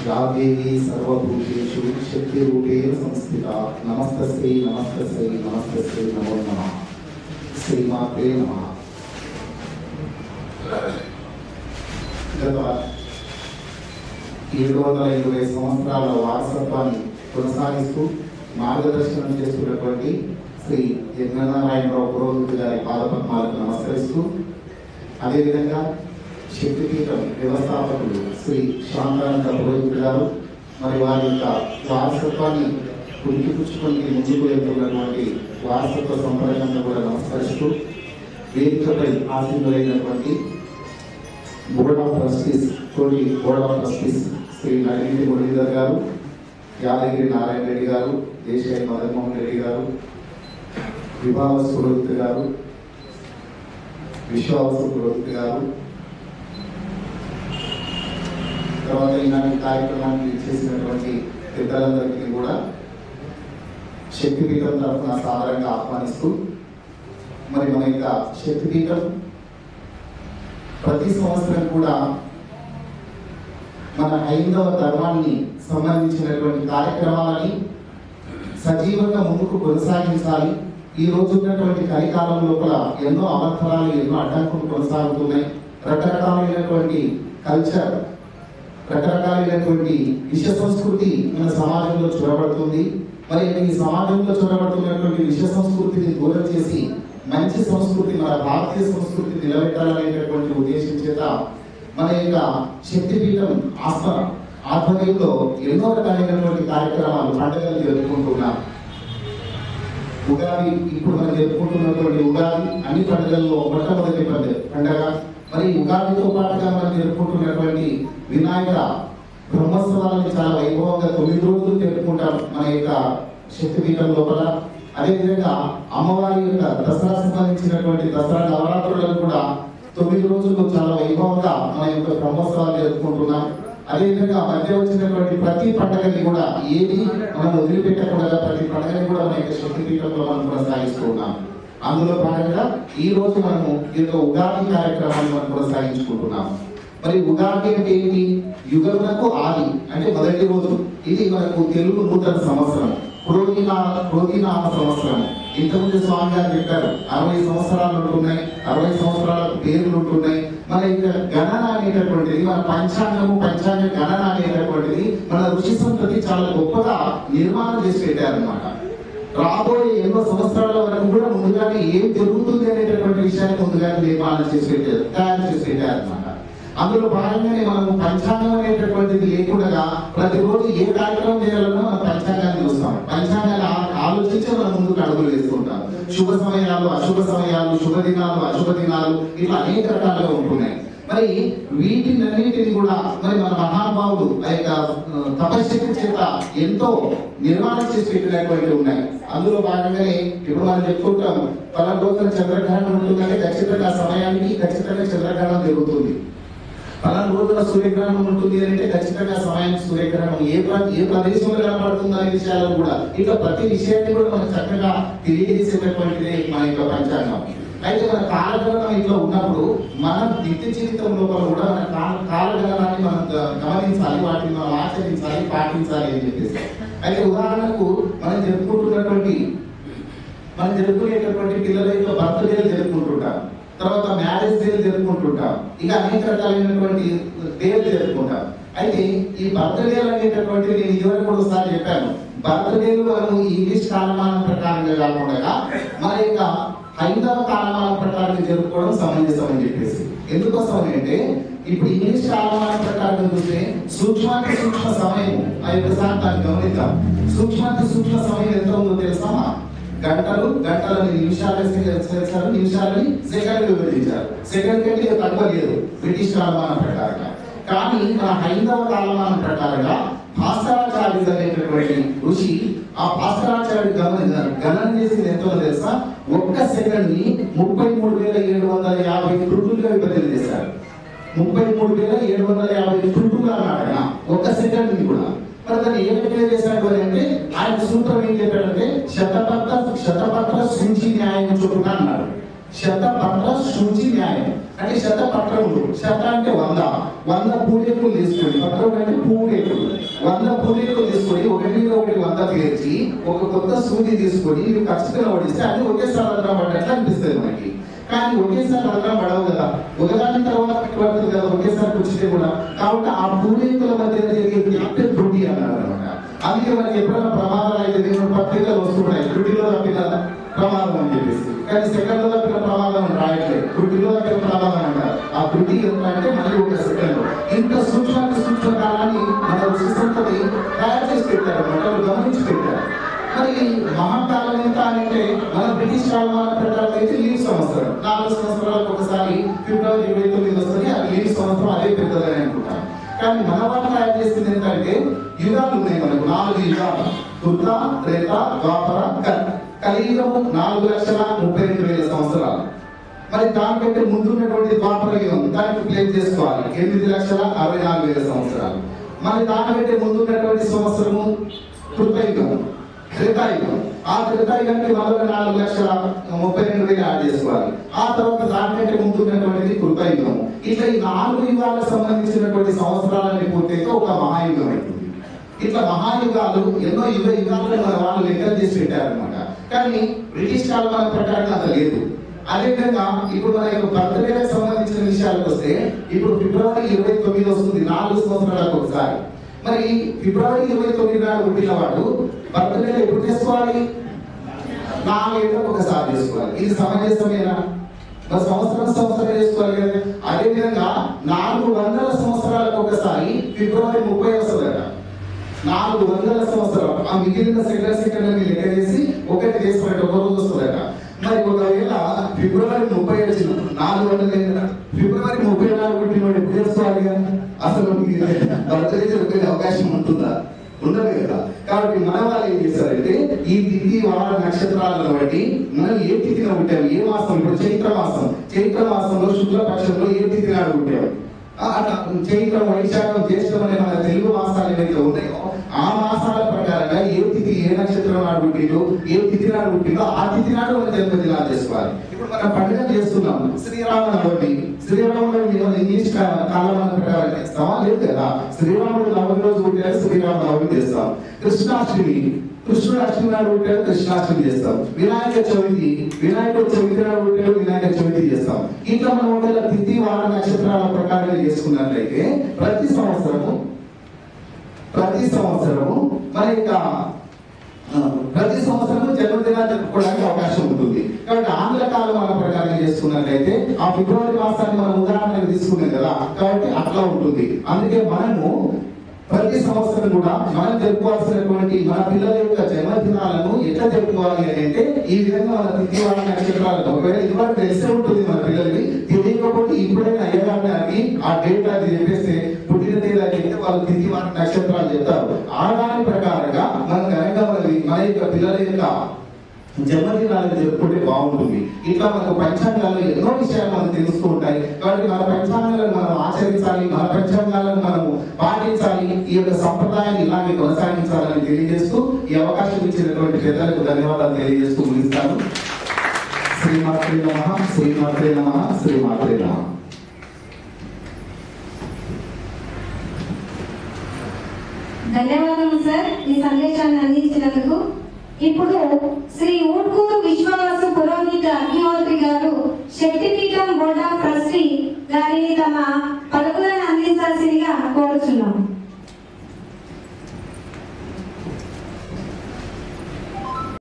या देवी सर्वभूतेषु शक्तिरूपेण संस्थिता नमस्तस्यै नमस्तस्यै नमस्तस्यै नमो नमः श्रीमात्रे नमः। గత 720 సంవత్సరాల వారసత్వాన్ని కొనసాగిస్తూ మార్గదర్శనం చేస్తున్నటువంటి శ్రీ యజ్ఞనారాయణరావు పురోహితుడు గారి పాదపద్మాలకు నమస్కరిస్తూ, అదేవిధంగా శక్తిపీఠం వ్యవస్థాపకులు శ్రీ శాంతానంద పురోహితుడు గారు మరి వారి యొక్క వారసత్వాన్ని పుణికిపుచ్చుకొని ముందుకు వెళ్తున్నటువంటి వారసత్వ సంప్రదాయంలో కూడా నమస్కరిస్తూ, వేదికపై ఆసీనులైనటువంటి బోర్డ్ ఆఫ్ ట్రస్టీస్ తోటి board of trustees Shri Nadimiti Muralidhar గారు, యాదగిరి నారాయణ రెడ్డి గారు, దేశాయి మదన్మోహన్ రెడ్డి గారు, విభావస్ పురోహిత్ గారు, విశ్వావస పురోహిత్ గారు, తర్వాత ఈనాటి కార్యక్రమానికి చేసినటువంటి పెద్దలందరికీ కూడా శక్తిపీఠం తరఫున సాధారణంగా ఆహ్వానిస్తూ, మరి మన యొక్క శక్తిపీఠం ప్రతి సంవత్సరం కూడా మన హైందవ ధర్మాన్ని సంబంధించినటువంటి కార్యక్రమాలని సజీవంగా ముందుకు కొనసాగించాలి. ఈ రోజు ఉన్నటువంటి కలికాలం లోపల ఎన్నో అవంతరాలు, ఎన్నో అడ్డంకులు కొనసాగుతున్నాయి. రకరకాలైనటువంటి కల్చర్, రకరకాలైనటువంటి విషయ సంస్కృతి మన సమాజంలో చొరబడుతుంది. మరి ఈ సమాజంలో చొరబడుతున్నటువంటి విషయ సంస్కృతిని దూరం చేసి మంచి సంస్కృతి, మన భారతీయ సంస్కృతి నిలబెట్టాలనేటటువంటి ఉద్దేశం చేత మన యొక్క శక్తిపీఠం ఆధ్వర్యంలో ఎన్నో రకాలైనటువంటి కార్యక్రమాలు, పండుగలు జరుపుకుంటున్నాం. ఉగాది, ఇప్పుడు మనం జరుపుకుంటున్నటువంటి ఉగాది అన్ని పండుగల్లో మొట్టమొదటి పండుగ. మరి ఉగాదితో పాటుగా మనం జరుపుకుంటున్నటువంటి వినాయక బ్రహ్మోత్సవాలను చాలా వైభవంగా 9 రోజులు జరుపుకుంటాం మన యొక్క శక్తిపీఠం లోపల. అదేవిధంగా అమ్మవారి యొక్క దసరా సంబంధించినటువంటి దసరా నవరాత్రులను కూడా 9 రోజులు చాలా వైభవంగా మన యొక్క బ్రహ్మోత్సవాలు జరుపుకుంటున్నాం. అదేవిధంగా మధ్య వచ్చినటువంటి ప్రతి పండుగని కూడా ఏది మనం వదిలిపెట్టకుండా ప్రతి పండుగని కూడా మన యొక్క శక్తిపీఠంలో మనం కొనసాగిస్తూ ఉన్నాం. అందులో భాగంగా ఈ రోజు మనము ఈ యొక్క ఉగాది కార్యక్రమాన్ని మనం కొనసాగించుకుంటున్నాం. మరి ఉగాది అంటే ఏంటి? యుగమునకు ఆది అంటే మొదటి రోజు. ఇది మనకు తెలుగు నూతన సంవత్సరం, క్రోధినామ సంవత్సరం. ఇంతకుముందు స్వామి గారు చెప్పారు 60 సంవత్సరాలు ఉంటున్నాయి, 60 సంవత్సరాలకు పేర్లు ఉంటున్నాయి. మన యొక్క గణన అనేటటువంటిది, మన పంచాంగ గణన అనేటటువంటిది మన ఋషి సంతతి చాలా గొప్పగా నిర్మాణం చేసి పెట్టారనమాట. రాబోయే ఎన్నో సంవత్సరాల వరకు కూడా ముందుగానే ఏం జరుగుతుంది అనేటటువంటి విషయాన్ని ముందుగానే నిర్మాణం చేసి పెట్టారు, తయారు చేసి పెట్టారనమాట. అందులో భాగంగానే మనము పంచాంగం అనేటటువంటిది లేకుండా ప్రతిరోజు ఏ కార్యక్రమం చేయాలన్నా మనం పంచాంగాన్ని చూస్తాం. పంచాంగాన్ని ఆలోచించి మనం ముందుకు అడుగులు వేస్తుంటాం. శుభ సమయాలు, అశుభ సమయాలు, శుభ దినాలు, అశుభ దినాలు, ఇట్లా అనేక రకాలుగా ఉంటున్నాయి. మరి వీటినన్నింటినీ కూడా మరి మన మహానుభావుడు ఆ యొక్క తపశక్తి చేత ఎంతో నిర్మాణం చేసి పెట్టినటువంటి ఉన్నాయి. అందులో భాగంగానే ఇప్పుడు మనం చెప్పుకుంటాం, పలానా రోజున చంద్రగ్రహణం ఉంటుందంటే ఖచ్చితంగా సమయానికి ఖచ్చితంగా చంద్రగ్రహణం జరుగుతుంది. పలానా రోజున సూర్యగ్రహణం ఉంటుంది అంటే ఖచ్చితంగా సమయానికి సూర్యగ్రహణం ఏ ప్రదేశంలో కనబడుతుంది అనే విషయాలను కూడా, ఇట్లా ప్రతి విషయాన్ని కూడా మనం చక్కగా తెలియజేసేటటువంటిది మన యొక్క పంచాంగం. అయితే మన కాలగణనం ఇట్లా ఉన్నప్పుడు మనం నిత్య జీవితం లోపల కూడా మన కాలగణనాన్ని మనం గమనించాలి, వాటిని మనం ఆచరించాలి, పాటించాలి అని చెప్పేసి. అయితే ఉదాహరణకు మనం జరుపుకునేటటువంటి పిల్లల యొక్క బర్త్డేలు జరుపుకుంటుంటాం, తర్వాత మ్యారేజ్ డేలు జరుపుకుంటుంటాం, ఇక అనేక రకాలైనటువంటి డేలు జరుపుకుంటాం. అయితే ఈ బర్త్డేలు అనేటటువంటివి నేను ఇదివరకు కూడా ఒకసారి చెప్పాను. బర్త్డేలు మనం ఇంగ్లీష్ కాలమానం ప్రకారంగా కాకుండా మన యొక్క హైందవ కాలమానం ప్రకారం జరుపుకోవడం సమంజసం అని చెప్పేసి. ఎందుకోసం అంటే ఇప్పుడు ఇంగ్లీష్ కాలమానం ప్రకారం చూస్తే సూక్ష్మాతి సూక్ష్మ సమయం ఆ యొక్క దాన్ని గమనిద్దాం. సూక్ష్మాతి సూక్ష్మ సమయం ఎంత ఉందో తెలుసా? గంటలని నిమిషాలని సెకండ్ విభజించారు. సెకండ్ కంటే తక్కువ లేదు బ్రిటిష్ కాలమానం ప్రకారంగా. కానీ మన హైందవ కాలమానం ప్రకారంగా భాస్కరాచార్యుడు అనేటటువంటి ఋషి, ఆ భాస్కరాచార్యుడు గణన చేసింది ఎంతో తెలుసా? ఒక్క సెకండ్ ని 33,750 త్రుటులుగా విభజన చేశారు. 33,750 త్రుటులు అన్నాడు ఒక్క సెకండ్ ని కూడా. మరి దాన్ని ఏ విధంగా చేశాడు అని అంటే ఆయన సూత్రం ఏం చెప్పాడంటే శతపత్ర సూచి న్యాయం చొప్పున అన్నాడు. శతపత్ర శుచి న్యాయం అంటే శతపత్రములు, శత అంటే 100 పూరేకులు తీసుకొని, పత్రం అంటే పూరేకులు, 100 పూరేకులు తీసుకొని ఒకటి 100 పేర్చి ఒక కొత్త సూది తీసుకొని ఇవి ఖచ్చితంగా పడిస్తే అది ఒకేసారి రంధ్రం పడ్డట్లు అనిపిస్తుంది మనకి. కానీ ఒకేసారి రంధ్రం పడవు కదా, ఒకదాని తర్వాత పడుతుంది కదా ఒకేసారి కూర్చుంటే కూడా. కాబట్టి ఆ పూరేకుల మధ్య జరిగే గ్యాప్ త్రుటి అన్నారు అనమాట. అందుకే మనకి ఎప్పుడైనా ప్రమాదాలు అయితే దేవుడు పత్రికలు వస్తున్నాయి, త్రుటిలో తప్పిన ప్రమాదం అని చెప్పేసి. కానీ సెకండ్లో తప్పిన ప్రమాదం రాయట్లేదు, త్రుటిలో తప్పిన ప్రమాదం అంటారు. ఆ త్రుటి ఎంత అంటే మళ్ళీ ఒక సెకండ్. ఇంత సూక్ష్మ కాలాన్ని మన సిస్టంతోని తయారు చేసి పెట్టారు అనమాట, గమనించి పెట్టారు. మరి మహాకాలం ఎంత అంటే మన బ్రిటిష్ కాలం ప్రకారం అయితే లీవ్ సంవత్సరం, 4 సంవత్సరాలకు ఒకసారి ఫిబ్రవరి 29 వస్తుంది. అది లీవ్ సంవత్సరం, అదే పెద్దదని అనుకుంటాం. కానీ మన వాళ్ళు తయారు చేసింది ఏంటంటే యుగాలు ఉన్నాయి మనకు, 4 యుగాలు: కృత, త్రేత, ద్వాపర, కలియుగము 4,32,000 సంవత్సరాలు. మరి దానికంటే ముందున్నటువంటి ద్వాపర యుగం దానికి ప్లేస్ చేసుకోవాలి 8,64,000 సంవత్సరాలు. మరి దానికంటే ముందున్నటువంటి సంవత్సరము కృతయుగం, త్రేతాయుగం. ఆ త్రేతాయుగానికి 4,32,000 యాడ్ చేసుకోవాలి. ఆ తర్వాత దానికంటే ముందున్నటువంటిది కృతయుగం. ఇట్లా ఈ 4 యుగాలకు సంబంధించినటువంటి సంవత్సరాలని పూర్తయితే ఒక మహాయుగం అవుతుంది. ఇట్లా మహాయుగాలు ఎన్నో యుగాలను మన వాళ్ళు లెక్కలు చేసి పెట్టారనమాట. కానీ బ్రిటిష్ కాలం ప్రకారం అంత లేదు. అదేవిధంగా ఇప్పుడు మన యొక్క బర్త్డేలకు సంబంధించిన విషయాలకు వస్తే ఇప్పుడు ఫిబ్రవరి 29 వస్తుంది, 4 సంవత్సరాలకు ఒకసారి. మరి ఫిబ్రవరి 29 నాడు పుట్టిన వాడు బర్త్డే ఎప్పుడు చేసుకోవాలి? 4 ఏళ్ళకు ఒకసారి చేసుకోవాలి. ఇది సమంజసమేనా? మరి సంవత్సరం చేసుకోవాలి కదా. అదేవిధంగా 400 సంవత్సరాలకు ఒకసారి ఫిబ్రవరి 30 వస్తుందట. 400 సంవత్సరాలు ఆ మిగిలిన సెకండ్ లెక్క చేసి ఒకటి చేసుకున్నట్టు ఒక రోజు వస్తుందట. మరి ఒకవేళ ఫిబ్రవరి 30 వచ్చిన 400 ఫిబ్రవరి 30 నాడు పుట్టినవాడు ఎప్పుడు చేసుకోవాలి కదా? అసలు బర్త్డే జరిగే అవకాశం ఉంటుందా? ఉండదు కదా. కాబట్టి మన వాళ్ళు ఏం చేస్తారంటే ఈ తిథి వార నక్షత్రాలను బట్టి మనం ఏ తిథిన పుట్టాము, ఏ మాసం, ఇప్పుడు చైత్ర మాసంలో శుక్లపక్షంలో ఏ తిథి నాడు పుట్టాము, అట్లా చైత్రం, వైశాఖం, జ్యేష్ఠం అనే మన తెలుగు మాసాలు ఏవైతే ఉన్నాయో ఆ మాసాల ప్రకారంగా ఏ తిథి ఏ నక్షత్రం నాడు పుట్టిందో, ఏ తిథి నాడు పుట్టిందో ఆ తిథి నాడు మన జన్మదినాలు చేసుకోవాలి. ఇప్పుడు మనం పండుగ చేస్తున్నాం శ్రీరామనవమి. శ్రీరామనవమి మన ఇంగ్లీష్ కాలం ప్రకారం చేస్తామా? లేదు కదా. శ్రీరాముడు నవమి రోజు పుట్టారు, శ్రీరామనవమి చేస్తాం. కృష్ణుడు అష్టమి నాడు పుట్టాడు, కృష్ణాష్టమి చేస్తాం. వినాయక చవితి నాడు పుట్టాడు, వినాయక చవితి చేస్తాం. ఇట్లా మనం ఒకవేళ తిథి వార నక్షత్రాల ప్రకారంగా చేసుకున్నట్లయితే ప్రతి సంవత్సరము మన యొక్క ప్రతి సంవత్సరం జన్మదినాలు జరుపుకోవడానికి అవకాశం ఉంటుంది. కాబట్టి ఆంగ్ల కాలం ప్రకారం చేసుకున్నట్లయితే ఆ ఫిబ్రవరి మాసాన్ని మనం ఉదాహరణకు తీసుకున్నాం కదా, కాబట్టి అట్లా ఉంటుంది. అందుకే మనము ప్రతి సంవత్సరం కూడా మనం జరుపుకోవాల్సినటువంటి మన పిల్లల యొక్క జన్మదినాలను ఎట్లా జరుపుకోవాలి అంటే ఈ విధంగా మన తిథి వార నక్షత్రాలను ఒకవేళ ఇది వరకు తెలిసే ఉంటుంది మన పిల్లలకి, తెలియకపోతే ఇప్పుడైనా అయ్యేదాన్ని ఆ డేట్ అది చెప్పేస్తే పుట్టిన తేదీ అయితే వాళ్ళు తిథి వార నక్షత్రాలు చెప్తారు. ఆ దాని ప్రకారంగా మనం కనుక మన యొక్క పిల్లల యొక్క జన్మదినాలను జరుపుకుంటే బాగుంటుంది. ఇట్లా మనకు పంచాంగాల్లో ఎన్నో విషయాలు మనం తెలుస్తూ ఉంటాయి. కాబట్టి మన పంచాంగాలను మనం ఆచరించాలి, మన పంచాంగాలను మనం పాటించాలి, ఈ యొక్క సంప్రదాయాన్ని ఇలాగే కొనసాగించాలని తెలియజేస్తూ ఈ అవకాశం ఇచ్చినటువంటి పెద్దలకు ధన్యవాదాలు తెలియజేస్తూ ముగిస్తాను. శ్రీమాత్రే నమః, శ్రీమాత్రే నమః, శ్రీమాత్రే నమః. ధన్యవాదాలు సార్ ఈ సందేశాన్ని అందించినందుకు. ఇప్పుడు శ్రీ ఊట్కూరు విశ్వవాసు పురోహిత అగ్నిహోత్రి గారు శక్తిపీఠం బోర్డ్ ఆఫ్ ట్రస్టీ గారిని తమ పలుకులను అందించాల్సిందిగా కోరుచున్నాం.